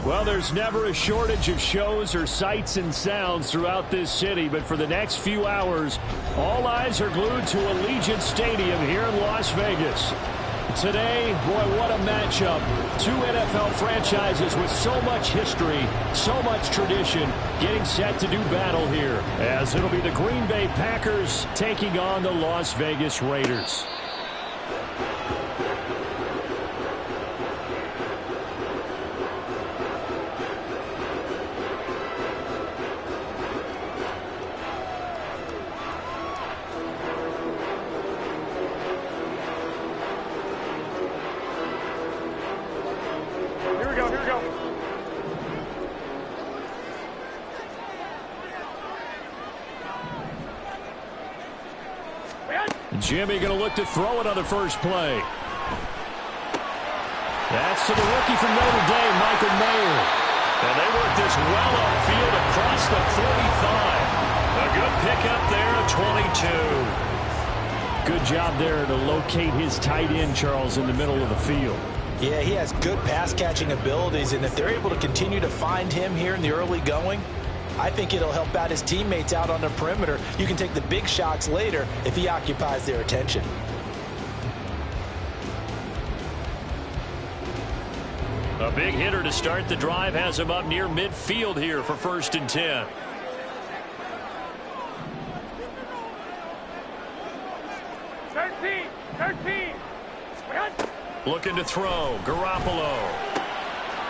Well, there's never a shortage of shows or sights and sounds throughout this city, but for the next few hours, all eyes are glued to Allegiant Stadium here in Las Vegas. Today, boy, what a matchup. Two NFL franchises with so much history, so much tradition, getting set to do battle here, as it'll be the Green Bay Packers taking on the Las Vegas Raiders. Jimmy going to look to throw it on the first play. That's to the rookie from Notre Dame, Michael Mayer. And they work this well upfield across the 45. A good pickup there at 22. Good job there to locate his tight end, Charles, in the middle of the field. Yeah, he has good pass-catching abilities, and if they're able to continue to find him here in the early going, I think it'll help out his teammates out on the perimeter. You can take the big shots later if he occupies their attention. A big hitter to start the drive has him up near midfield here for 1st and 10. Looking to throw. Garoppolo.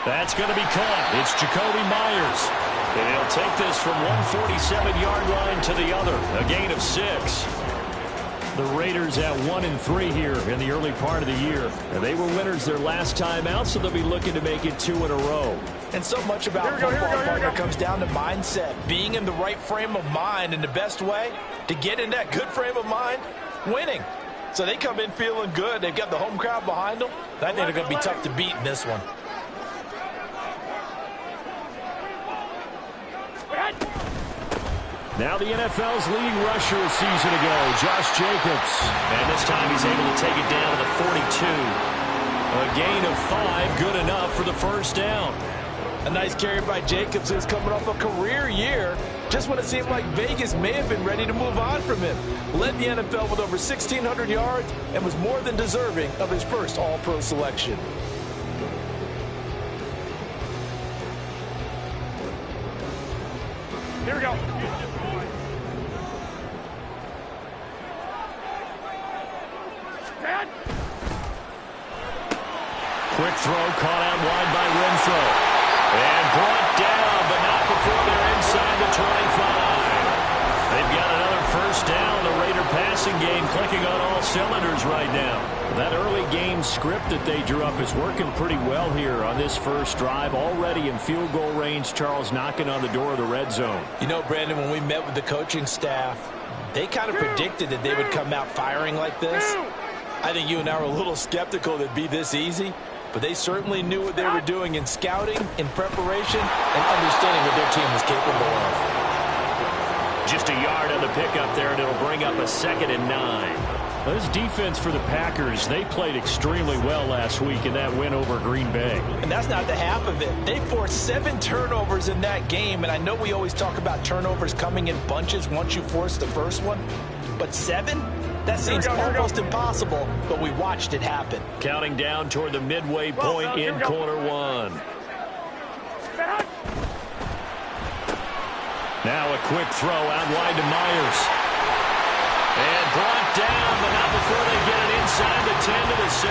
That's going to be caught. It's Jacoby Myers. And he'll take this from 147-yard line to the other. A gain of 6. The Raiders at 1-3 here in the early part of the year. And they were winners their last time out, so they'll be looking to make it 2 in a row. And so much about football, partner, comes down to mindset. Being in the right frame of mind, and the best way to get in that good frame of mind, winning. So they come in feeling good. They've got the home crowd behind them. I think they're going to be tough to beat in this one. Now the NFL's leading rusher a season ago, Josh Jacobs. And this time he's able to take it down to the 42. A gain of 5, good enough for the first down. A nice carry by Jacobs, who's coming off a career year. Just when it seemed like Vegas may have been ready to move on from him. Led the NFL with over 1,600 yards and was more than deserving of his first All-Pro selection. Here we go. Quick throw caught out wide by Renfro. And brought down, but not before they're inside the 25. They've got another first down. The Raider passing game clicking on all cylinders right now. That early game script that they drew up is working pretty well here on this first drive. Already in field goal range, Charles knocking on the door of the red zone. You know, Brandon, when we met with the coaching staff, they kind of predicted that they would come out firing like this. I think you and I were a little skeptical that it'd be this easy. But they certainly knew what they were doing in scouting, in preparation, and understanding what their team was capable of. Just a yard on the pickup there, and it'll bring up a 2nd and 9. Well, this defense for the Packers, they played extremely well last week in that win over Green Bay. And that's not the half of it. They forced 7 turnovers in that game, and I know we always talk about turnovers coming in bunches once you force the first one, but 7? That seems almost impossible, but we watched it happen. Counting down toward the midway point in quarter 1. Now a quick throw out wide to Myers. And brought down, but not before they get it inside the 10 to the 7.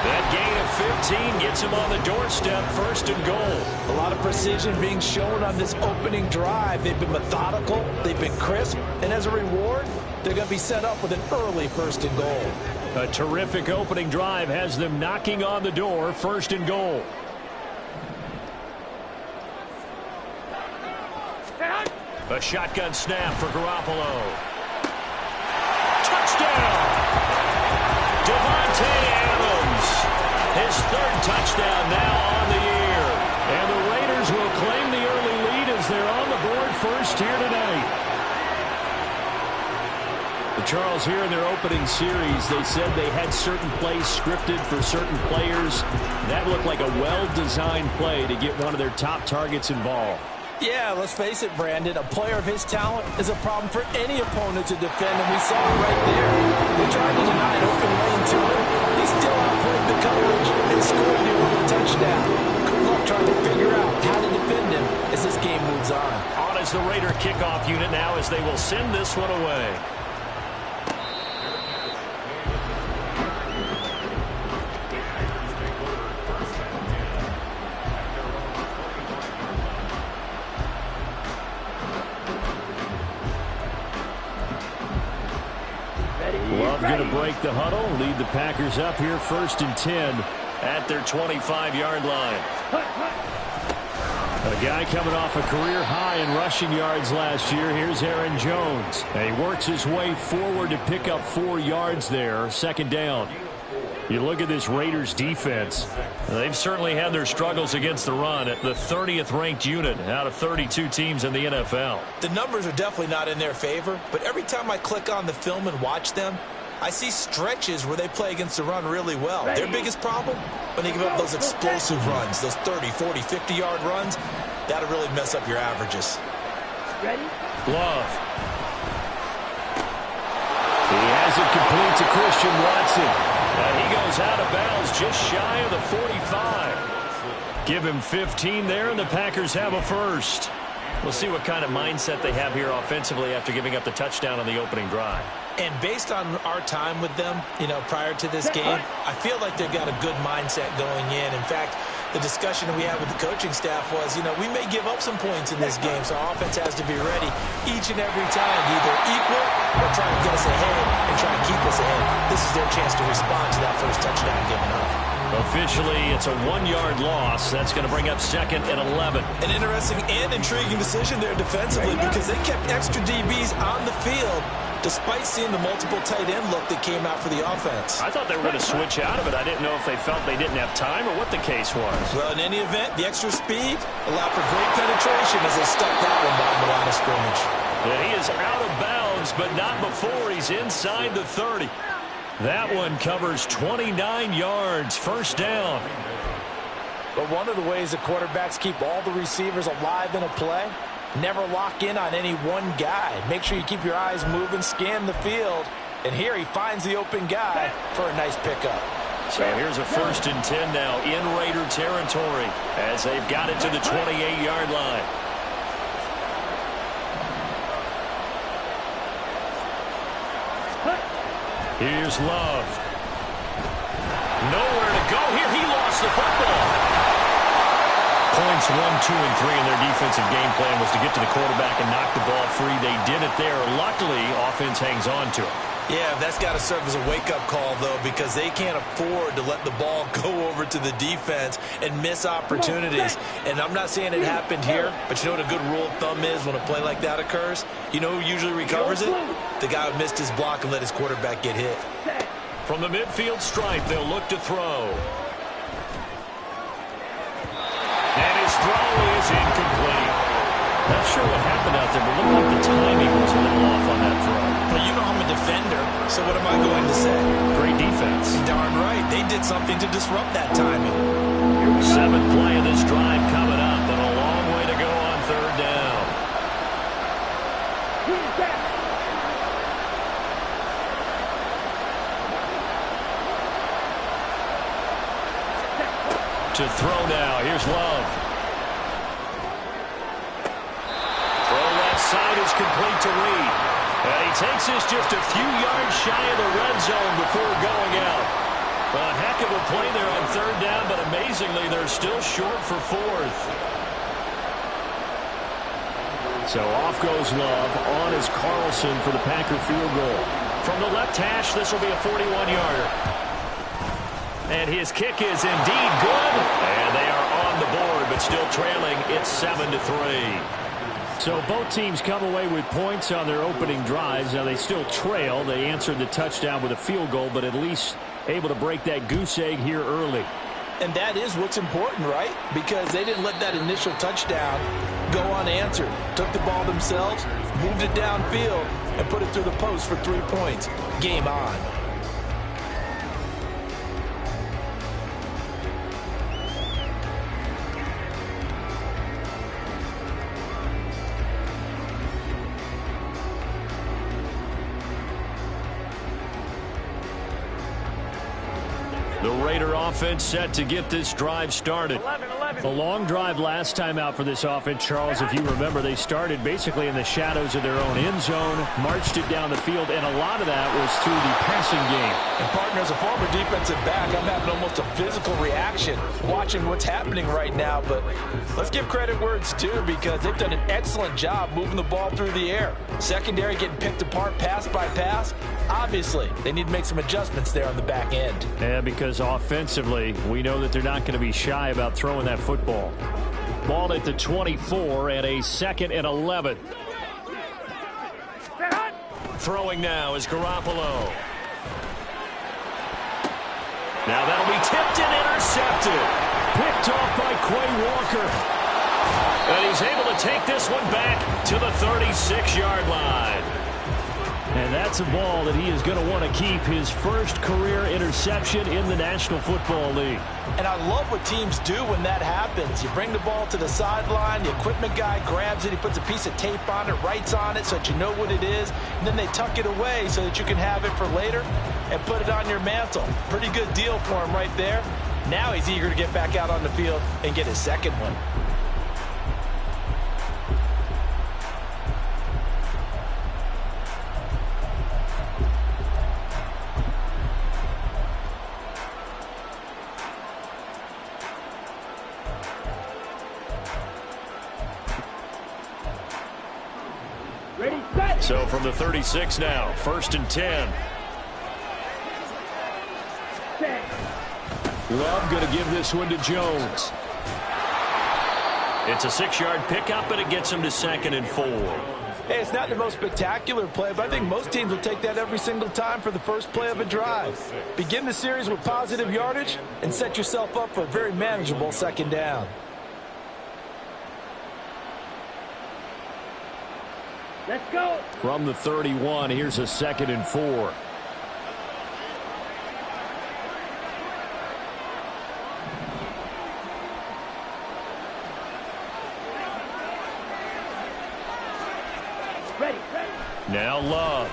That gain of 15 gets him on the doorstep, 1st and goal. A lot of precision being shown on this opening drive. They've been methodical, they've been crisp, and as a reward, they're going to be set up with an early 1st and goal. A terrific opening drive has them knocking on the door, 1st and goal. A shotgun snap for Garoppolo. Touchdown! Devontae Adams. His 3rd touchdown now on the year. And the Raiders will claim the early lead as they're on the board first here tonight. Charles, here in their opening series, they said they had certain plays scripted for certain players. That looked like a well-designed play to get one of their top targets involved. Yeah, let's face it, Brandon. A player of his talent is a problem for any opponent to defend, and we saw it right there. They tried to deny an open lane to him. He still outplayed the coverage and scored the early touchdown. Good luck trying to figure out how to defend him as this game moves on. On is the Raider kickoff unit now as they will send this one away. Love going to break the huddle, lead the Packers up here 1st and 10 at their 25-yard line. A guy coming off a career high in rushing yards last year. Here's Aaron Jones. And he works his way forward to pick up 4 yards there, 2nd down. You look at this Raiders defense. They've certainly had their struggles against the run at the 30th ranked unit out of 32 teams in the NFL. The numbers are definitely not in their favor, but every time I click on the film and watch them, I see stretches where they play against the run really well. Their biggest problem, when they give up those explosive runs, those 30, 40, 50-yard runs, that'll really mess up your averages. Ready? Love. He has it complete to Christian Watson. And he goes out of bounds just shy of the 45. Give him 15 there, and the Packers have a first. We'll see what kind of mindset they have here offensively after giving up the touchdown on the opening drive. And based on our time with them, prior to this game, I feel like they've got a good mindset going in. In fact, the discussion that we had with the coaching staff was, we may give up some points in this game, so our offense has to be ready each and every time to either equal or try to get us ahead and try to keep us ahead. This is their chance to respond to that first touchdown given up. Officially, it's a 1-yard loss. That's going to bring up 2nd and 11. An interesting and intriguing decision there defensively because they kept extra DBs on the field despite seeing the multiple tight end look that came out for the offense. I thought they were going to switch out of it. I didn't know if they felt they didn't have time or what the case was. Well, in any event, the extra speed allowed for great penetration as they stuck that one by the line of scrimmage. And he is out of bounds, but not before he's inside the 30. That one covers 29 yards, 1st down. But one of the ways that quarterbacks keep all the receivers alive in a play, never lock in on any one guy. Make sure you keep your eyes moving, scan the field. And here he finds the open guy for a nice pickup. So here's a 1st and 10 now in Raider territory as they've got it to the 28-yard line. Here's Love. Nowhere to go here. He lost the football. Points 1, 2, and 3 in their defensive game plan was to get to the quarterback and knock the ball free. They did it there. Luckily, offense hangs on to it. Yeah, that's got to serve as a wake-up call, though, because they can't afford to let the ball go over to the defense and miss opportunities. And I'm not saying it happened here, but you know what a good rule of thumb is when a play like that occurs? You know who usually recovers it? The guy who missed his block and let his quarterback get hit. From the midfield stripe, they'll look to throw. And his throw is incomplete. Not sure what happened out there, but it looked like the timing was a little off on that throw. But you know I'm a defender, so what am I going to say? Great defense. Darn right. They did something to disrupt that timing. 7th play of this drive coming up, and a long way to go on 3rd down. To throw now. Here's Love. Throw left side is complete to Reed. And he takes this just a few yards shy of the red zone before going out. Well, a heck of a play there on 3rd down, but amazingly, they're still short for 4th. So off goes Love. On is Carlson for the Packer field goal. From the left hash, this will be a 41-yarder. And his kick is indeed good. And they are on the board, but still trailing. It's 7-3. So both teams come away with points on their opening drives. Now they still trail. They answered the touchdown with a field goal, but at least able to break that goose egg here early. And that is what's important, right? Because they didn't let that initial touchdown go unanswered. Took the ball themselves, moved it downfield, and put it through the post for 3 points. Game on. The Raider offense set to get this drive started. A long drive last time out for this offense, Charles. If you remember, they started basically in the shadows of their own end zone, marched it down the field, and a lot of that was through the passing game. And, partner, as a former defensive back, I'm having almost a physical reaction watching what's happening right now. But let's give credit where it's due, because they've done an excellent job moving the ball through the air. Secondary getting picked apart pass by pass. Obviously, they need to make some adjustments there on the back end. Yeah, because offensively, we know that they're not going to be shy about throwing that football. Ball at the 24 and a 2nd and 11. Throwing now is Garoppolo. Now that'll be tipped and intercepted. Picked off by Quay Walker. And he's able to take this one back to the 36-yard line. And that's a ball that he is going to want to keep, his first career interception in the National Football League. And I love what teams do when that happens. You bring the ball to the sideline, the equipment guy grabs it, he puts a piece of tape on it, writes on it so that you know what it is, and then they tuck it away so that you can have it for later and put it on your mantle. Pretty good deal for him right there. Now he's eager to get back out on the field and get his second one. So from the 36 now, 1st and 10. Love going to give this one to Jones. It's a 6-yard pickup, and it gets him to 2nd and 4. Hey, it's not the most spectacular play, but I think most teams will take that every single time for the first play of a drive. Begin the series with positive yardage and set yourself up for a very manageable 2nd down. Let's go. From the 31, here's a 2nd and 4. Ready. Now Love.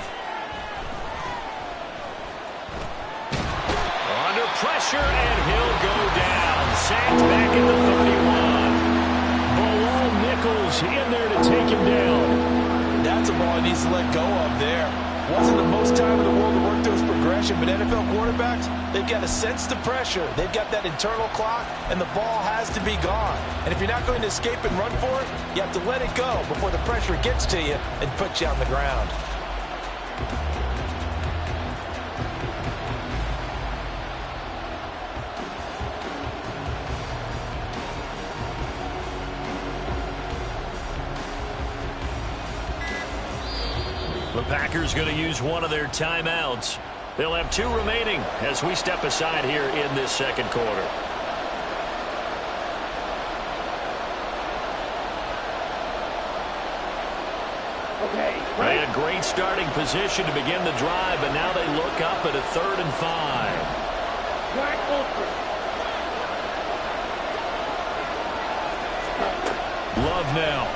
Under pressure, and he'll go down. Sacked back at the 31. Bilal Nichols in there to take him down. That's a ball he needs to let go of there. Wasn't the most time in the world to work through his progression, but NFL quarterbacks, they've got to sense the pressure. They've got that internal clock, and the ball has to be gone. And if you're not going to escape and run for it, you have to let it go before the pressure gets to you and puts you on the ground. The Packers going to use one of their timeouts. They'll have 2 remaining as we step aside here in this 2nd quarter. They had a great starting position to begin the drive, but now they look up at a 3rd and 5. Love now.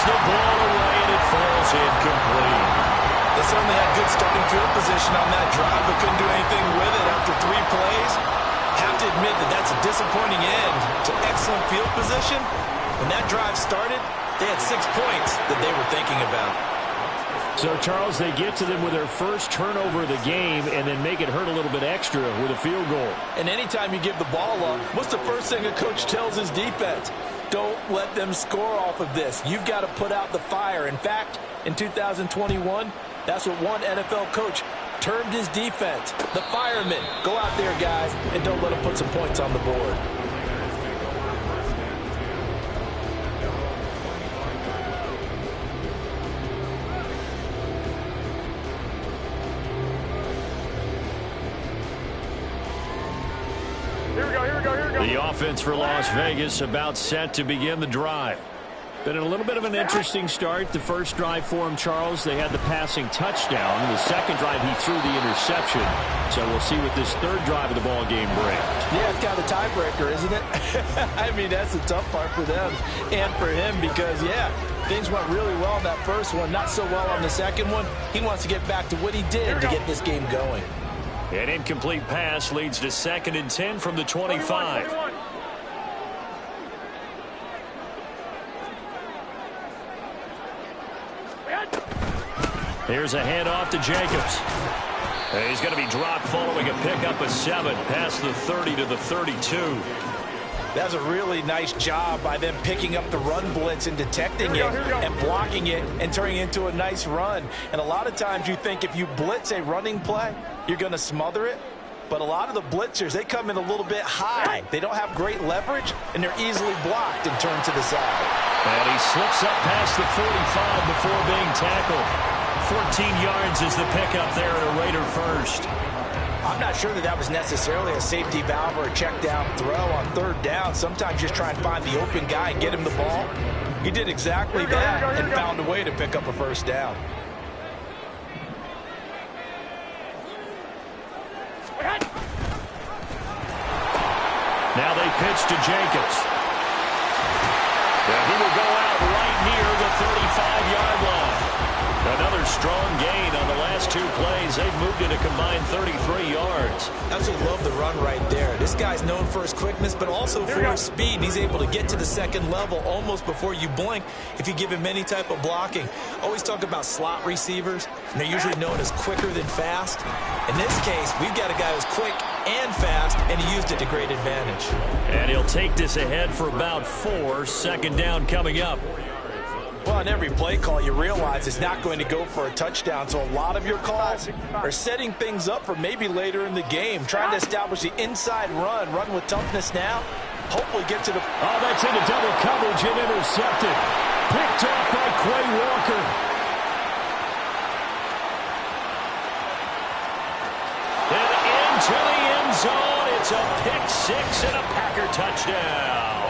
The ball away, and it falls incomplete. They certainly had good starting field position on that drive, but couldn't do anything with it after 3 plays. Have to admit that that's a disappointing end to excellent field position. When that drive started, they had 6 points that they were thinking about. So, Charles, they get to them with their first turnover of the game and then make it hurt a little bit extra with a field goal. And anytime you give the ball up, what's the first thing a coach tells his defense? Don't let them score off of this. You've got to put out the fire. In fact, in 2021, that's what one NFL coach termed his defense. The firemen. Go out there, guys, and don't let them put some points on the board. offense for Las Vegas about set to begin the drive. Been a little bit of an interesting start. The first drive for him, Charles, they had the passing touchdown. The second drive, he threw the interception. So we'll see what this third drive of the ball game brings. Yeah, it's kind of a tiebreaker, isn't it? I mean, that's the tough part for them and for him because, yeah, things went really well in that first one, not so well on the second one. He wants to get back to what he did to get this game going. An incomplete pass leads to 2nd and 10 from the 25. 21. Here's a handoff to Jacobs. He's going to be dropped following a pickup of 7 past the 30 to the 32. That's a really nice job by them picking up the run blitz and detecting it and blocking it and turning it into a nice run. And a lot of times you think if you blitz a running play, you're going to smother it. But a lot of the blitzers, they come in a little bit high. They don't have great leverage, and they're easily blocked and turned to the side. And he slips up past the 45 before being tackled. 14 yards is the pickup there at a Raider first. I'm not sure that was necessarily a safety valve or a check down throw on third down. Sometimes just try and find the open guy and get him the ball. He did exactly that and found a way to pick up a first down. Now they pitch to Jacobs. And he will go out right near the 35-yard line. Another strong gain on the last 2 plays. They've moved it a combined 33 yards. Absolutely love the run right there. This guy's known for his quickness, but also for his speed. He's able to get to the second level almost before you blink if you give him any type of blocking. Always talk about slot receivers, and they're usually known as quicker than fast. In this case, we've got a guy who's quick and fast, and he used it to great advantage. And he'll take this ahead for about 4. 2nd down coming up. Well, on every play call, you realize it's not going to go for a touchdown, so a lot of your calls are setting things up for maybe later in the game, trying to establish the inside run with toughness now, hopefully get to the... Oh, that's into double coverage and intercepted. Picked off by Quay Walker. And into the end zone. It's a pick 6 and a Packer touchdown.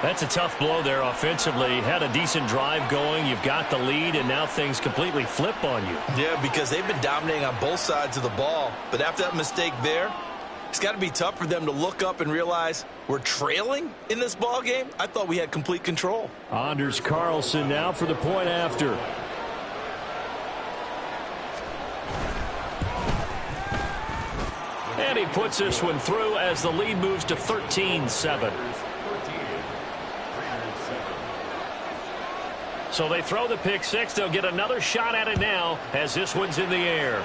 That's a tough blow there offensively. Had a decent drive going. You've got the lead, and now things completely flip on you. Yeah, because they've been dominating on both sides of the ball. But after that mistake there, it's got to be tough for them to look up and realize we're trailing in this ball game. I thought we had complete control. Anders Carlson now for the point after. And he puts this one through as the lead moves to 13-7. So they throw the pick 6. They'll get another shot at it now as this one's in the air.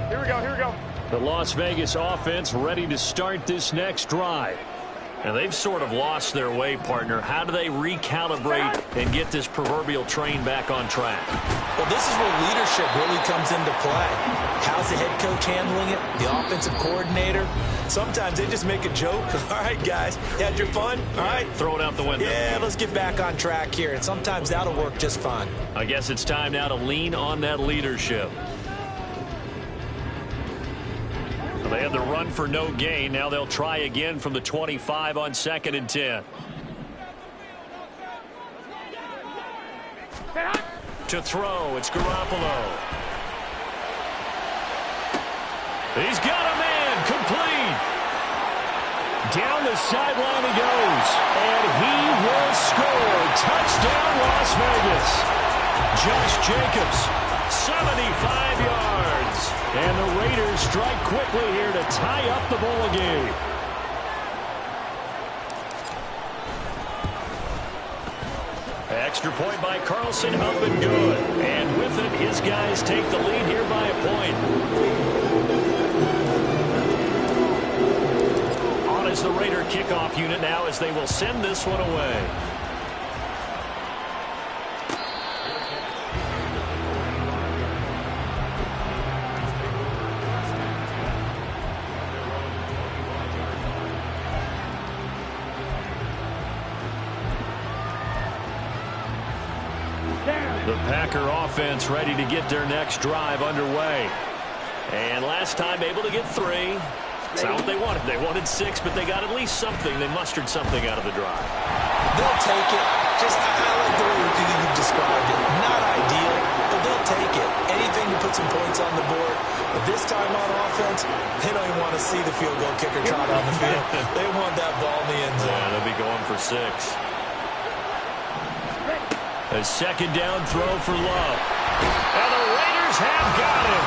Here we go. The Las Vegas offense ready to start this next drive. And they've sort of lost their way, partner. How do they recalibrate and get this proverbial train back on track? Well, this is where leadership really comes into play. How's the head coach handling it? The offensive coordinator? Sometimes they just make a joke. All right, guys, you had your fun? All right. Throw it out the window. Yeah, let's get back on track here. And sometimes that'll work just fine. I guess it's time now to lean on that leadership. They had the run for no gain. Now they'll try again from the 25 on 2nd and 10. To throw, it's Garoppolo. He's got a man, complete. Down the sideline he goes, and he will score. Touchdown, Las Vegas. Josh Jacobs, 75 yards. And the Raiders strike quickly here to tie up the ball game. Extra point by Carlson, up and good. And with it, his guys take the lead here by a point. On is the Raider kickoff unit now as they will send this one away. The Packer offense ready to get their next drive underway. And last time able to get 3. That's not what they wanted. They wanted 6, but they got at least something. They mustered something out of the drive. They'll take it. Just, I like the way you described it. Not ideal, but they'll take it. Anything to put some points on the board. But this time on offense, they don't even want to see the field goal kicker trot on the field. They want that ball in the end zone. Yeah, they'll be going for 6. A second down throw for Love. And the Raiders have got him.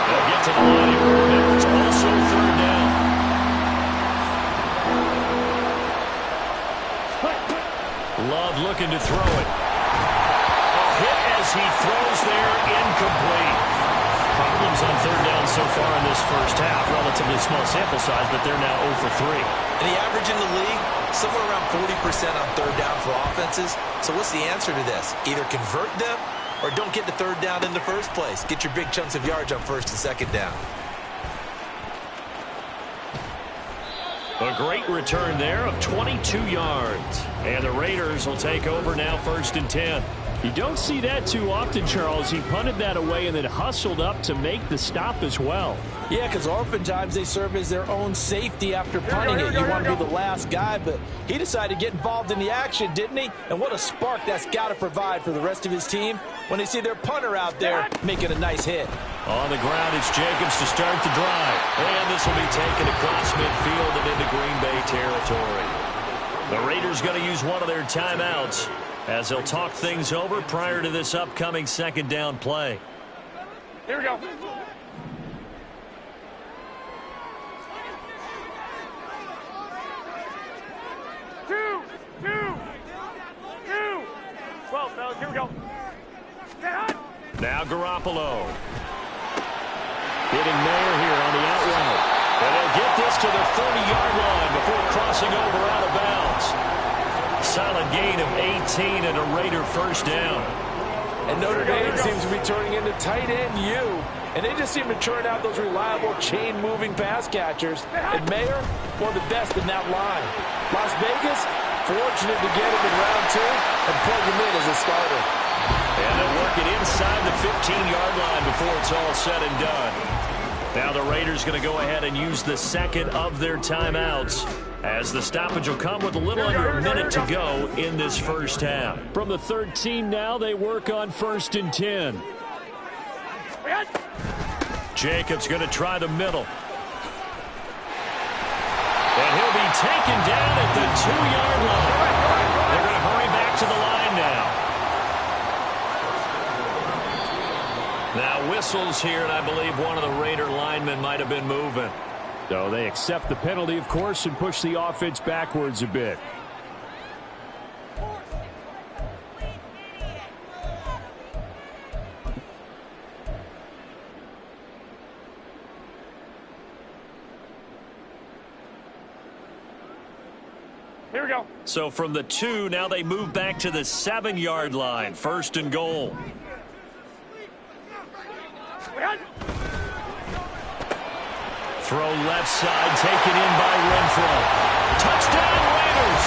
They'll get to the line here. It's also 3rd down. Love looking to throw it. A hit as he throws there, incomplete. Problems on 3rd down so far in this first half. Relatively small sample size, but they're now 0 for 3. And the average in the league, somewhere around 40% on 3rd down for offenses. So what's the answer to this? Either convert them or don't get to 3rd down in the first place. Get your big chunks of yards on 1st and 2nd down. A great return there of 22 yards. And the Raiders will take over now 1st and 10. You don't see that too often, Charles. He punted that away and then hustled up to make the stop as well. Yeah, because oftentimes they serve as their own safety after punting it. You want to be the last guy, but he decided to get involved in the action, didn't he? And what a spark that's got to provide for the rest of his team when they see their punter out there making a nice hit. On the ground, it's Jacobs to start the drive. And this will be taken across midfield and into Green Bay territory. The Raiders going to use one of their timeouts as they'll talk things over prior to this upcoming 2nd down play. Here we go. Two. 12, fellas, here we go. Now Garoppolo. Hitting Mayer here on the out route. And they'll get this to the 30-yard line before crossing over out of bounds. Solid gain of 18 and a Raider 1st down. And Notre Dame seems to be turning into tight end U. And they just seem to churn out those reliable chain-moving pass catchers. And Mayer, one of the best in that line. Las Vegas, fortunate to get him in round 2 and plug him in as a starter. And they'll work it inside the 15-yard line before it's all said and done. Now the Raiders going to go ahead and use the second of their timeouts, as the stoppage will come with a little under a minute to go in this first half. From the 13 now, they work on 1st and 10. Jacobs going to try the middle. And he'll be taken down at the 2-yard line. They're going to hurry back to the line now. Now whistles here, and I believe one of the Raider linemen might have been moving. So they accept the penalty, of course, and push the offense backwards a bit. Here we go. So from the 2, now they move back to the 7-yard line. 1st and goal. Throw left side, taken in by Renfro. Touchdown, Raiders!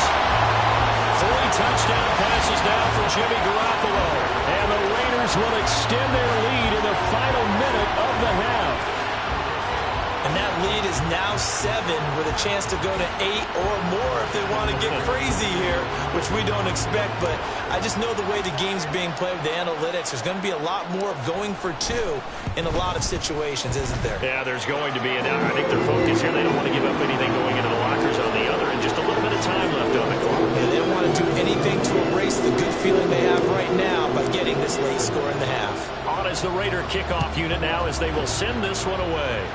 3 touchdown passes now for Jimmy Garoppolo. And the Raiders will extend their lead in the final minute of the half. And that lead is now 7 with a chance to go to 8 or more if they want to get crazy here, which we don't expect. But I just know the way the game's being played with the analytics, there's going to be a lot more of going for 2 in a lot of situations, isn't there? Yeah, there's going to be. And I think their focus here, they don't want to give up anything going into the lockers on the other, and just a little bit of time left on the clock. Yeah, they don't want to do anything to erase the good feeling they have right now by getting this late score in the half. On is the Raider kickoff unit now as they will send this one away.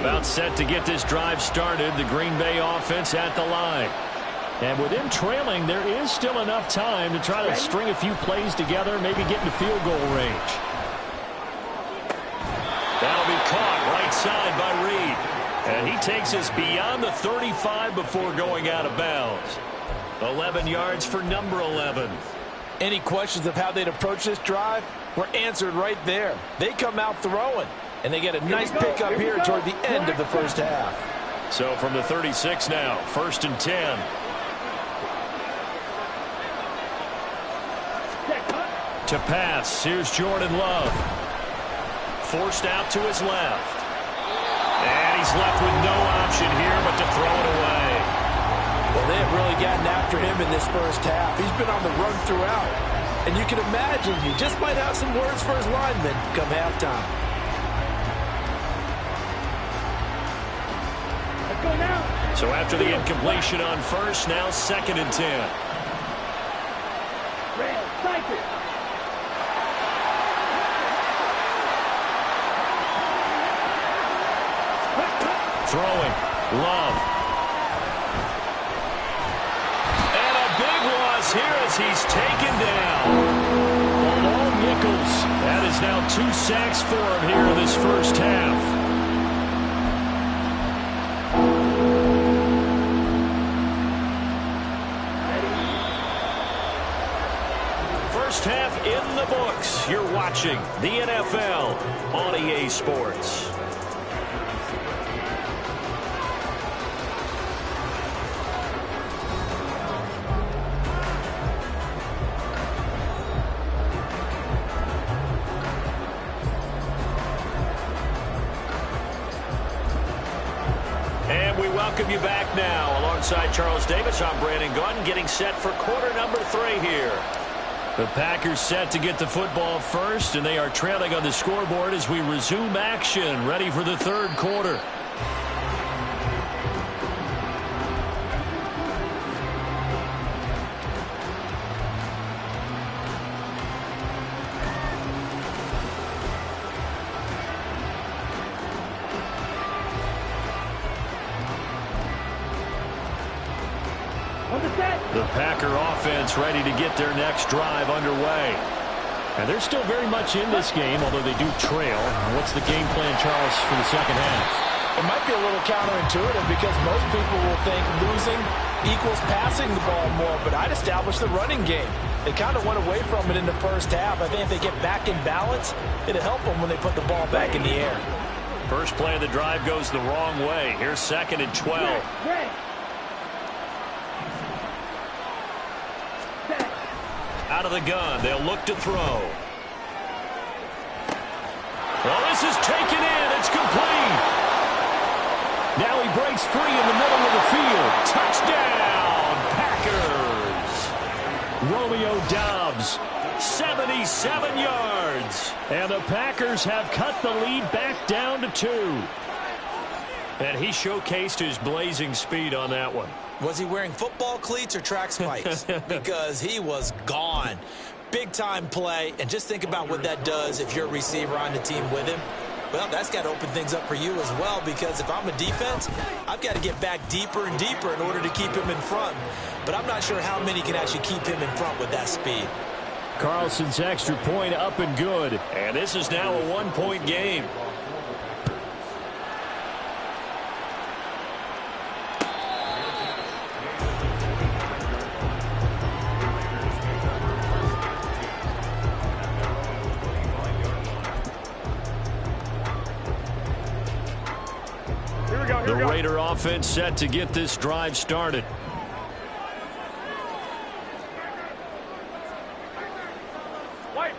About set to get this drive started. The Green Bay offense at the line. And with them trailing, there is still enough time to try to string a few plays together, maybe get into field goal range. That'll be caught right side by Reed. And he takes us beyond the 35 before going out of bounds. 11 yards for number 11. Any questions of how they'd approach this drive were answered right there. They come out throwing, and they get a nice pickup here toward the end of the first half. So from the 36 now, 1st and 10. To pass, here's Jordan Love. Forced out to his left. And he's left with no option here but to throw it away. Well, they have really gotten after him in this first half. He's been on the run throughout. And you can imagine he just might have some words for his linemen come halftime. Let's go now. So after the incompletion on 1st, now 2nd and 10. Red, cycle. Throwing, Love. And a big loss here as he's taken down. Malone Nichols. That is now 2 sacks for him here in this first half. First half in the books. You're watching the NFL on EA Sports. And we welcome you back now. Alongside Charles Davis, I'm Brandon Gaudin, getting set for quarter number 3 here. The Packers set to get the football first, and they are trailing on the scoreboard as we resume action, ready for the 3rd quarter. The Packer offense ready to get their next drive underway. And they're still very much in this game, although they do trail. What's the game plan, Charles, for the second half? It might be a little counterintuitive because most people will think losing equals passing the ball more, but I'd establish the running game. They kind of went away from it in the first half. I think if they get back in balance, it'll help them when they put the ball back in the air. First play of the drive goes the wrong way. Here's 2nd and 12. Out of the gun, they'll look to throw. Well, this is taken in. It's complete. Now he breaks free in the middle of the field. Touchdown, Packers. Romeo Doubs, 77 yards. And the Packers have cut the lead back down to 2. And he showcased his blazing speed on that one. Was he wearing football cleats or track spikes? Because he was gone. Big-time play, and just think about what that does if you're a receiver on the team with him. Well, that's got to open things up for you as well, because if I'm a defense, I've got to get back deeper and deeper in order to keep him in front. But I'm not sure how many can actually keep him in front with that speed. Carlson's extra point up and good. And this is now a 1-point game. The Raider offense set to get this drive started. White.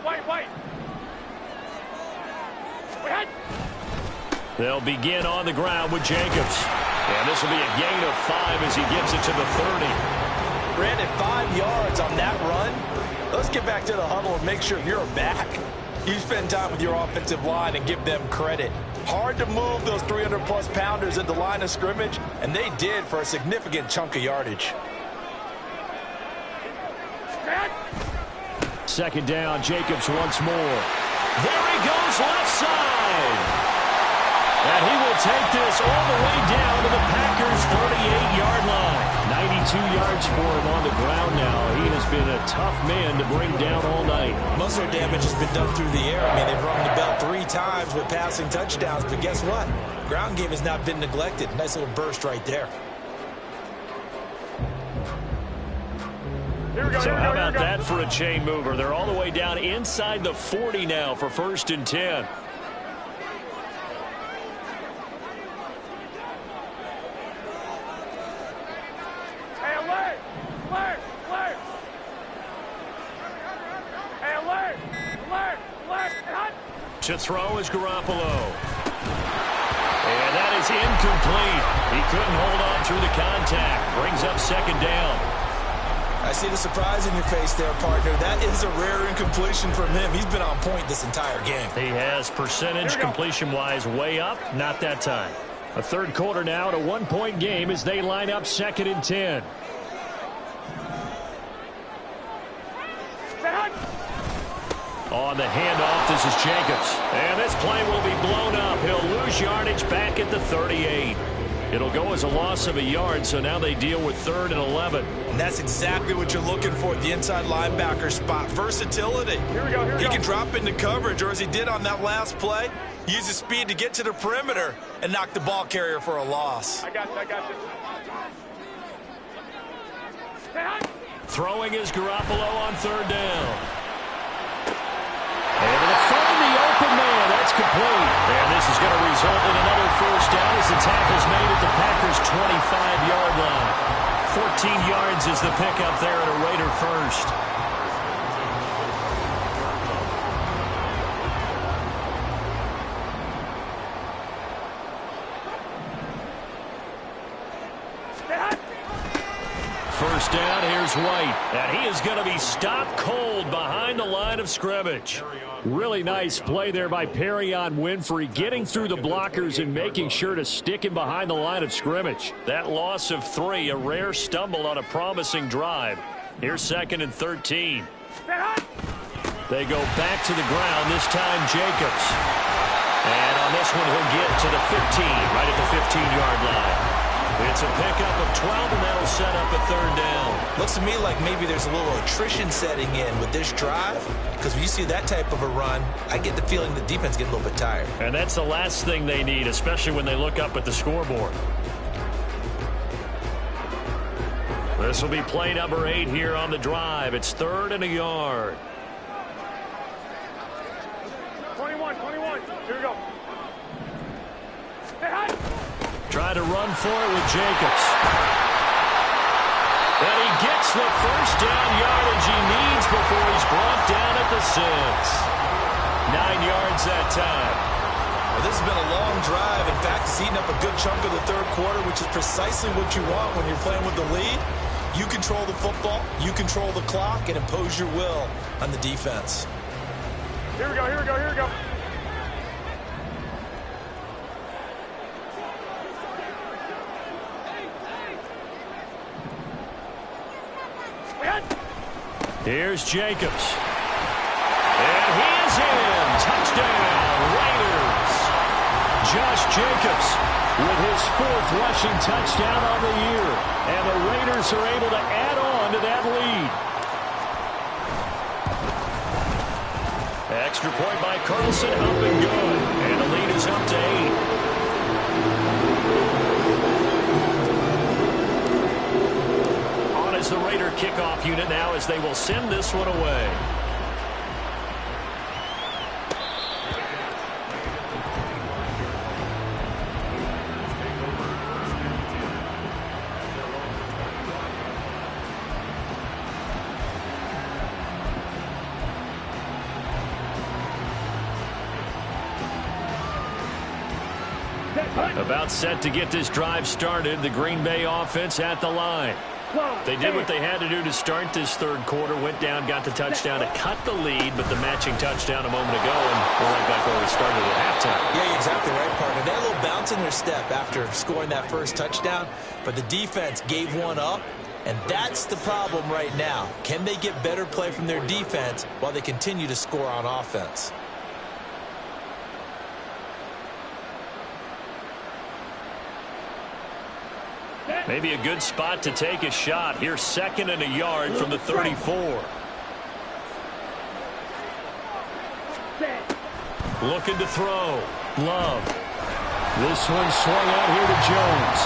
They'll begin on the ground with Jacobs. And this will be a gain of 5 as he gives it to the 30. Brandon, 5 yards on that run. Let's get back to the huddle and make sure you're back. You spend time with your offensive line and give them credit. Hard to move those 300-plus pounders at the line of scrimmage, and they did for a significant chunk of yardage. 2nd down, Jacobs once more. There he goes, left side. And he will take this all the way down to the Packers' 38-yard line. 92 yards for him on the ground now. He has been a tough man to bring down all night. Most of their damage has been done through the air. I mean, they've rung the bell 3 times with passing touchdowns. But guess what? Ground game has not been neglected. Nice little burst right there. So how about that for a chain mover? They're all the way down inside the 40 now for 1st and 10. Hey, alert! Alert! Alert! Hey, alert! Alert! Alert! Hot! To throw is Garoppolo. And that is incomplete. He couldn't hold on through the contact. Brings up 2nd down. I see the surprise in your face there, partner. That is a rare incompletion from him. He's been on point this entire game. He has percentage completion-wise way up. Not that time. A 3rd quarter now at a 1-point game as they line up 2nd and 10. On the handoff, this is Jacobs. And this play will be blown up. He'll lose yardage back at the 38. It'll go as a loss of a yard, so now they deal with 3rd and 11. And that's exactly what you're looking for at the inside linebacker spot. Versatility. Here we go. He can drop into coverage, or as he did on that last play, use his speed to get to the perimeter and knock the ball carrier for a loss. I got this. Throwing is Garoppolo on 3rd down. Able to find the open man. That's complete. And this is going to result in another 1st down as the tackle's made at the Packers' 25-yard line. 14 yards is the pickup there at a Raider 1st. First down, here's White. And he is going to be stopped cold behind the line of scrimmage. Really nice play there by Perrion Winfrey, getting through the blockers and making sure to stick him behind the line of scrimmage. That loss of 3, a rare stumble on a promising drive. Here's 2nd and 13. They go back to the ground, this time Jacobs. And on this one, he'll get to the 15, right at the 15-yard line. It's a pickup of 12, and that'll set up a 3rd down. Looks to me like maybe there's a little attrition setting in with this drive, because when you see that type of a run, I get the feeling the defense gets a little bit tired. And that's the last thing they need, especially when they look up at the scoreboard. This will be play number 8 here on the drive. It's 3rd and a yard. 21. Here we go. Try to run for it with Jacobs. And he gets the 1st down yardage he needs before he's brought down at the 6. 9 yards that time. Well, this has been a long drive. In fact, it's eaten up a good chunk of the 3rd quarter, which is precisely what you want when you're playing with the lead. You control the football, you control the clock, and impose your will on the defense. Here we go. Here's Jacobs. And he is in. Touchdown, Raiders. Josh Jacobs with his 4th rushing touchdown on the year. And the Raiders are able to add on to that lead. Extra point by Carlson, up and good. And the lead is up to 8. Is the Raider kickoff unit now as they will send this one away. About set to get this drive started. The Green Bay offense at the line. They did what they had to do to start this 3rd quarter. Went down, got the touchdown to cut the lead, but the matching touchdown a moment ago, and we're right back where we started at halftime. Yeah, you're exactly right, partner. They had a little bounce in their step after scoring that 1st touchdown, but the defense gave one up, and that's the problem right now. Can they get better play from their defense while they continue to score on offense? Maybe a good spot to take a shot. Here's 2nd and a yard from the 34. Looking to throw. Love. This one swung out here to Jones.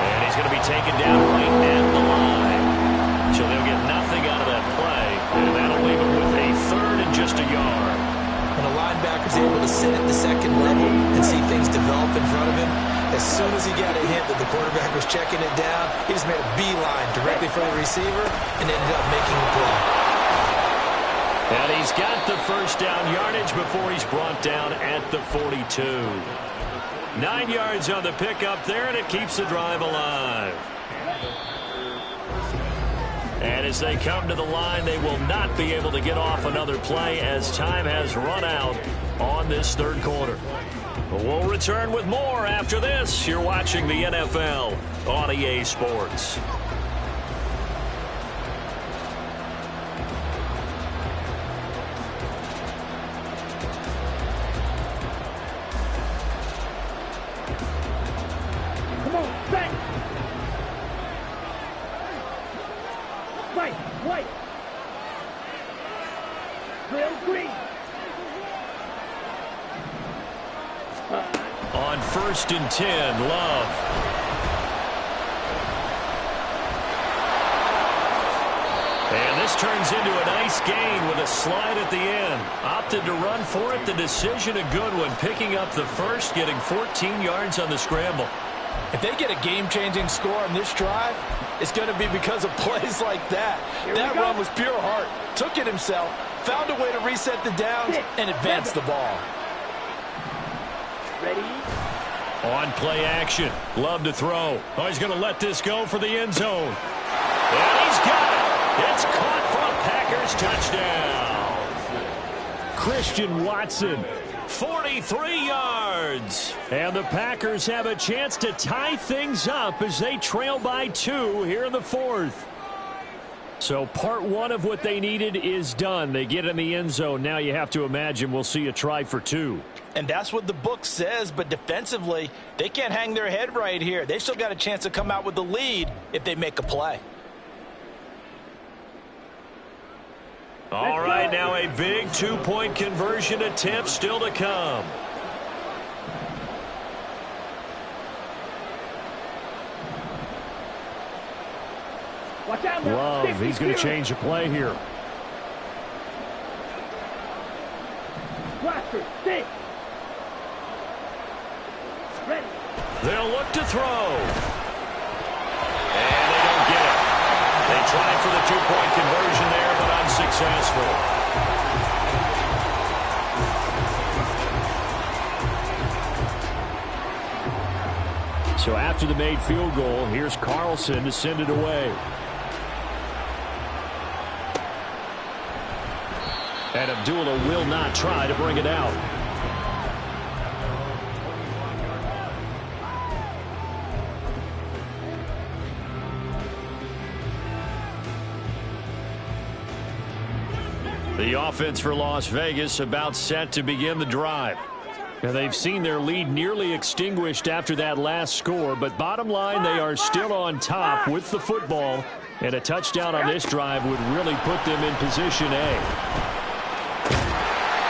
And he's going to be taken down right at the line. So they'll get nothing sit at the second level and see things develop in front of him. As soon as he got a hint that the quarterback was checking it down, he just made a beeline directly for the receiver and ended up making the play. And he's got the first down yardage before he's brought down at the 42. 9 yards on the pickup there, and it keeps the drive alive. And as they come to the line, they will not be able to get off another play as time has run out on this third quarter. But we'll return with more after this. You're watching the NFL on EA Sports. Come on, bang! Right, white. Drill green. On 1st and 10, Love. And this turns into a nice gain with a slide at the end. Opted to run for it. The decision a good one. Picking up the first, getting 14 yards on the scramble. If they get a game-changing score on this drive, it's going to be because of plays like that. That run was pure heart. Took it himself, found a way to reset the downs, and advance the ball. Ready? On play action. Love to throw. Oh, he's going to let this go for the end zone. And he's got it. It's caught for a Packers touchdown. Christian Watson, 43 yards. And the Packers have a chance to tie things up as they trail by 2 here in the fourth. So part one of what they needed is done. They get in the end zone. Now you have to imagine we'll see a try for 2. And that's what the book says, but defensively, they can't hang their head right here. They still got a chance to come out with the lead if they make a play. All right, now a big 2-point conversion attempt still to come. Watch out now. Love, he's going to change the play here. Blaster, stick. Ready. They'll look to throw. And they don't get it. They tried for the 2-point conversion there, but unsuccessful. So after the made field goal, here's Carlson to send it away. And Abdullah will not try to bring it out. The offense for Las Vegas about set to begin the drive. Now they've seen their lead nearly extinguished after that last score, but bottom line, they are still on top with the football, and a touchdown on this drive would really put them in position A.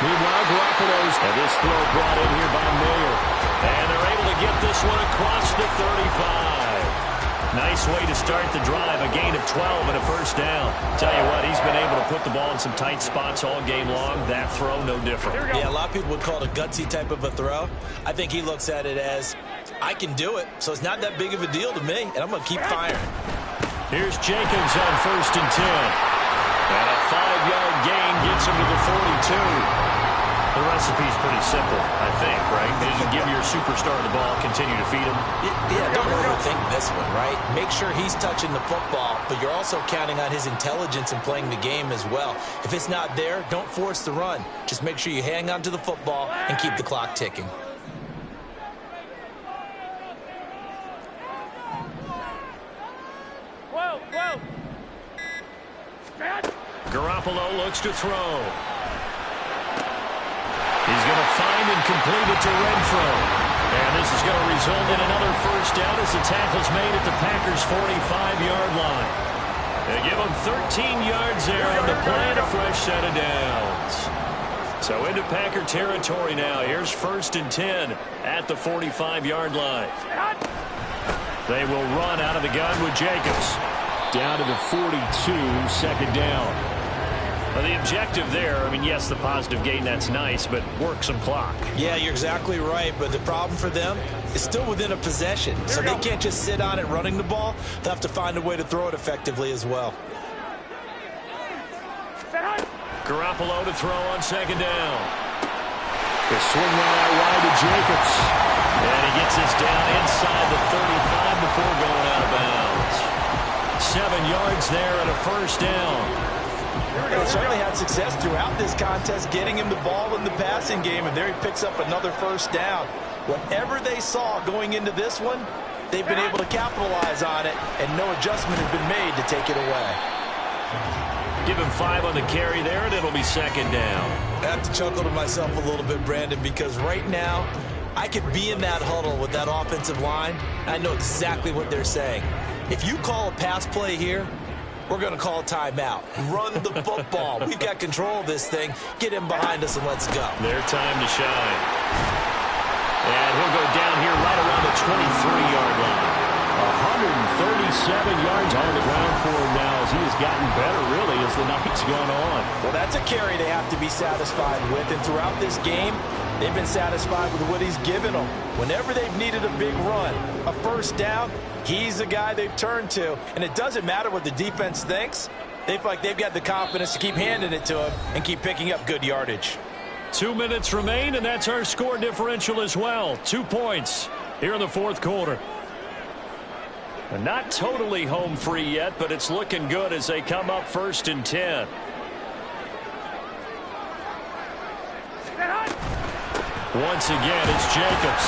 Meanwhile, Garoppolo's, and this throw brought in here by Mayer, and they're able to get this one across the 35. Nice way to start the drive, a gain of 12 and a first down. Tell you what, he's been able to put the ball in some tight spots all game long. That throw, no different. Yeah, a lot of people would call it a gutsy type of a throw. I think he looks at it as, I can do it, so it's not that big of a deal to me, and I'm going to keep firing. Here's Jacobs on 1st and 10. And a 5-yard gain gets him to the 42. The recipe's pretty simple, I think, right? Just give your superstar the ball, continue to feed him. Yeah, don't overthink this one, right? Make sure he's touching the football, but you're also counting on his intelligence in playing the game as well. If it's not there, don't force the run. Just make sure you hang on to the football and keep the clock ticking. Whoa, whoa. Garoppolo looks to throw. He's going to find and complete it to Renfro. And this is going to result in another first down as the tackle's made at the Packers' 45-yard line. They give him 13 yards there on the play and a fresh set of downs. So into Packer territory now. Here's 1st and 10 at the 45-yard line. They will run out of the gun with Jacobs. Down to the 42, second down. Well, the objective there, I mean, yes, the positive gain, that's nice, but work some clock. Yeah, you're exactly right, but the problem for them is still within a possession, so they can't just sit on it running the ball. They'll have to find a way to throw it effectively as well. Garoppolo to throw on second down. They swing that out wide to Jacobs. And he gets this down inside the 35 before going out of bounds. 7 yards there and a first down. They certainly had success throughout this contest getting him the ball in the passing game, and there he picks up another first down. Whatever they saw going into this one, they've been able to capitalize on it, and no adjustment has been made to take it away. Give him 5 on the carry there, and it'll be second down. I have to chuckle to myself a little bit, Brandon, because right now I could be in that huddle with that offensive line. I know exactly what they're saying. If you call a pass play here, we're going to call a timeout. Run the football. We've got control of this thing. Get him behind us and let's go. Their time to shine. And he'll go down here right around the 23-yard line. 137 yards on the ground for him now as he has gotten better, really, as the night's gone on. Well, that's a carry they have to be satisfied with. And throughout this game, they've been satisfied with what he's given them. Whenever they've needed a big run, a first down, he's the guy they've turned to. And it doesn't matter what the defense thinks. They feel like they've got the confidence to keep handing it to him and keep picking up good yardage. 2 minutes remain, and that's our score differential as well. 2 points here in the fourth quarter. Not totally home free yet, but it's looking good as they come up 1st and 10. Once again, it's Jacobs.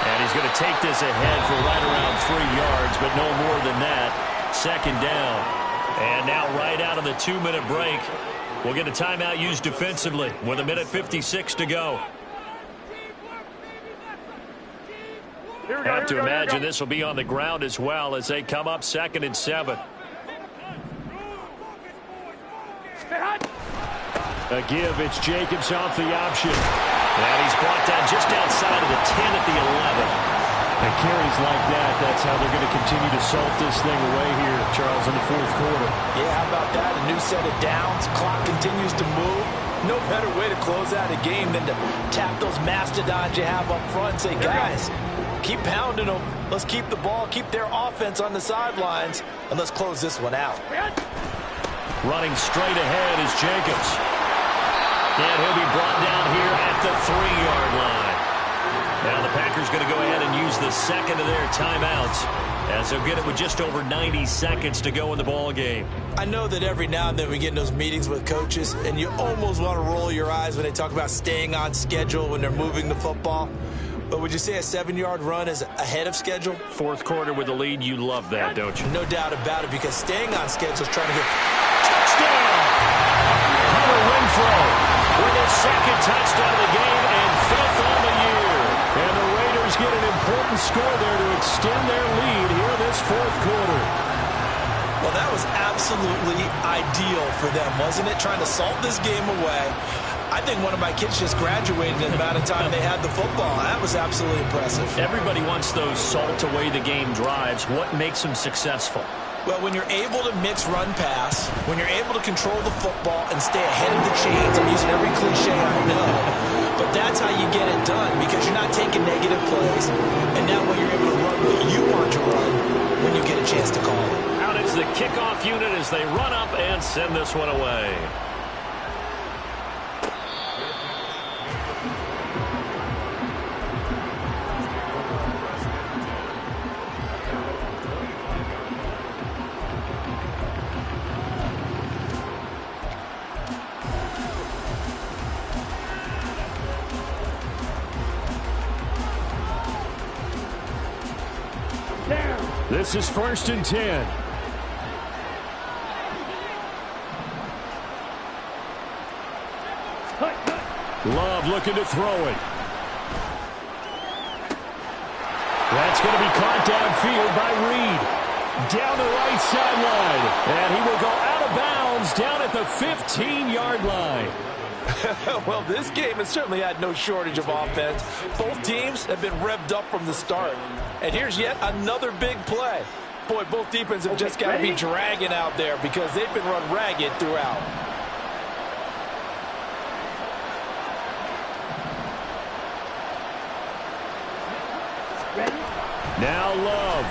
And he's going to take this ahead for right around 3 yards, but no more than that. Second down. And now right out of the 2-minute break, we'll get a timeout used defensively with 1:56 to go. Have to imagine this will be on the ground as well as they come up 2nd and 7. A give, it's Jacobs off the option. And he's brought down just outside of the 10 at the 11. And carries like that, that's how they're going to continue to salt this thing away here, Charles, in the fourth quarter. Yeah, how about that? A new set of downs. Clock continues to move. No better way to close out a game than to tap those mastodons you have up front and say, guys, keep pounding them. Let's keep the ball, keep their offense on the sidelines, and let's close this one out. Running straight ahead is Jacobs. And he'll be brought down here at the 3-yard line. Now the Packers going to go ahead and use the second of their timeouts as they'll get it with just over 90 seconds to go in the ball game. I know that every now and then we get in those meetings with coaches, and you almost want to roll your eyes when they talk about staying on schedule when they're moving the football. But would you say a 7-yard run is ahead of schedule? Fourth quarter with the lead, you love that, don't you? No doubt about it, because staying on schedule is trying to get touchdown. Hunter Renfrow with his second touchdown of the game and 5th on the year. And the Raiders get an important score there to extend their lead here this fourth quarter. Well, that was absolutely ideal for them, wasn't it? Trying to salt this game away. I think one of my kids just graduated in the amount of time they had the football. That was absolutely impressive. Everybody wants those salt away the game drives. What makes them successful? Well, when you're able to mix run-pass, when you're able to control the football and stay ahead of the chains, I'm using every cliche I know, but that's how you get it done, because you're not taking negative plays, and that way you're able to run what you want to run when you get a chance to call it. Out is the kickoff unit as they run up and send this one away. This is 1st and 10. Love looking to throw it. That's going to be caught downfield by Reed. Down the right sideline. And he will go out of bounds down at the 15-yard line. Well, this game has certainly had no shortage of offense. Both teams have been revved up from the start. And here's yet another big play. Boy, both defenses have just got to be dragging out there because they've been run ragged throughout. Now Love.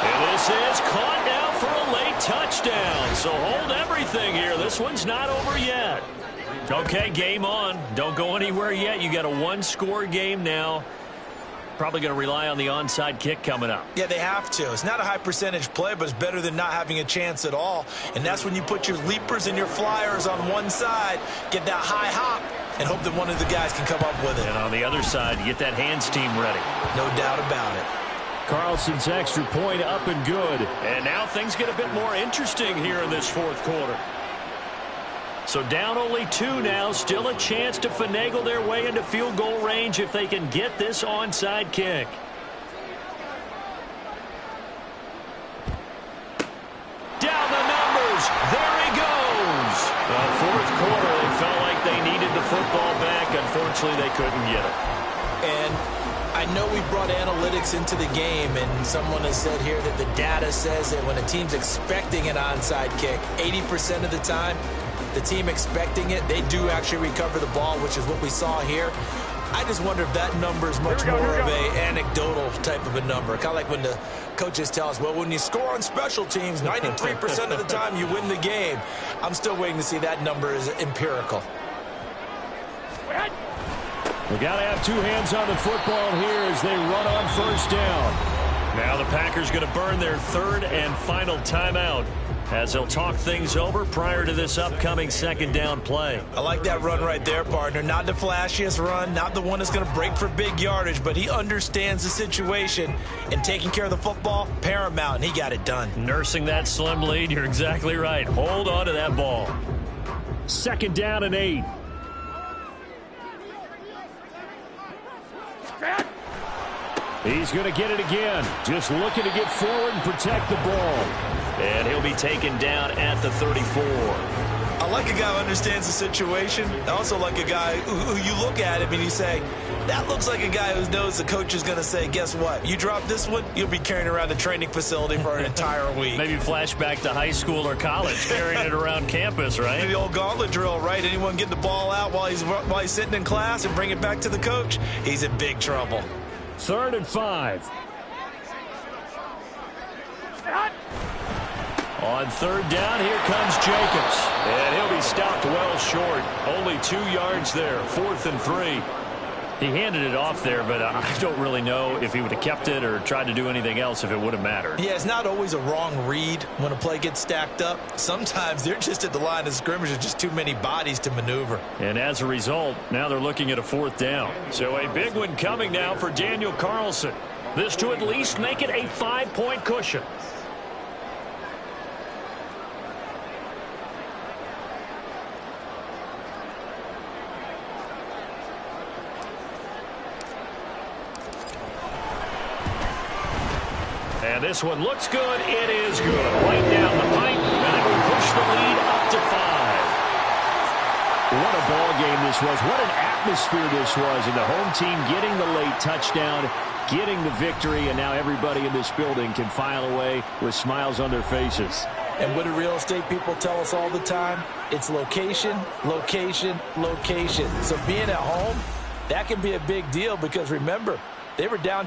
And this is caught now for a late touchdown. So hold everything here. This one's not over yet. Okay, game on. Don't go anywhere yet. You got a one-score game now. Probably going to rely on the onside kick coming up. Yeah, they have to. It's not a high percentage play, but it's better than not having a chance at all. And that's when you put your leapers and your flyers on one side, get that high hop, and hope that one of the guys can come up with it. And on the other side, you get that hands team ready. No doubt about it. Carlson's extra point up and good. And now things get a bit more interesting here in this fourth quarter. So down only 2 now, still a chance to finagle their way into field goal range if they can get this onside kick. Down the numbers. There he goes. The fourth quarter, they felt like they needed the football back. Unfortunately, they couldn't get it. And I know we brought analytics into the game, and someone has said here that the data says that when a team's expecting an onside kick, 80% of the time, the team expecting it, they do actually recover the ball, which is what we saw here. I just wonder if that number is much more of a anecdotal type of a number. Kind of like when the coaches tell us, well, when you score on special teams, 93% of the time you win the game. I'm still waiting to see that number is empirical. We got to have 2 hands on the football here as they run on first down. Now the Packers going to burn their 3rd and final timeout as they'll talk things over prior to this upcoming second down play. I like that run right there, partner. Not the flashiest run, not the one that's going to break for big yardage, but he understands the situation, and taking care of the football, paramount, and he got it done. Nursing that slim lead, you're exactly right. Hold on to that ball. 2nd down and 8. He's going to get it again. Just looking to get forward and protect the ball. And he'll be taken down at the 34. I like a guy who understands the situation. I also like a guy who you look at him and you say, that looks like a guy who knows the coach is going to say, guess what? You drop this one, you'll be carrying around the training facility for an entire week. Maybe flashback to high school or college, carrying it around campus, right? The old gauntlet drill, right? Anyone get the ball out while he's sitting in class and bring it back to the coach, he's in big trouble. 3rd and 5. On 3rd down, here comes Jacobs. And he'll be stopped well short. Only 2 yards there. 4th and 3. He handed it off there, but I don't really know if he would have kept it or tried to do anything else if it would have mattered. Yeah, it's not always a wrong read when a play gets stacked up. Sometimes they're just at the line of scrimmage. There's just too many bodies to maneuver. And as a result, now they're looking at a 4th down. So a big one coming now for Daniel Carlson. This to at least make it a 5-point cushion. And this one looks good. It is good. Right down the pipe, and it will push the lead up to 5. What a ball game this was. What an atmosphere this was. And the home team getting the late touchdown, getting the victory, and now everybody in this building can file away with smiles on their faces. And what do real estate people tell us all the time? It's location, location, location. So being at home, that can be a big deal because, remember, they were down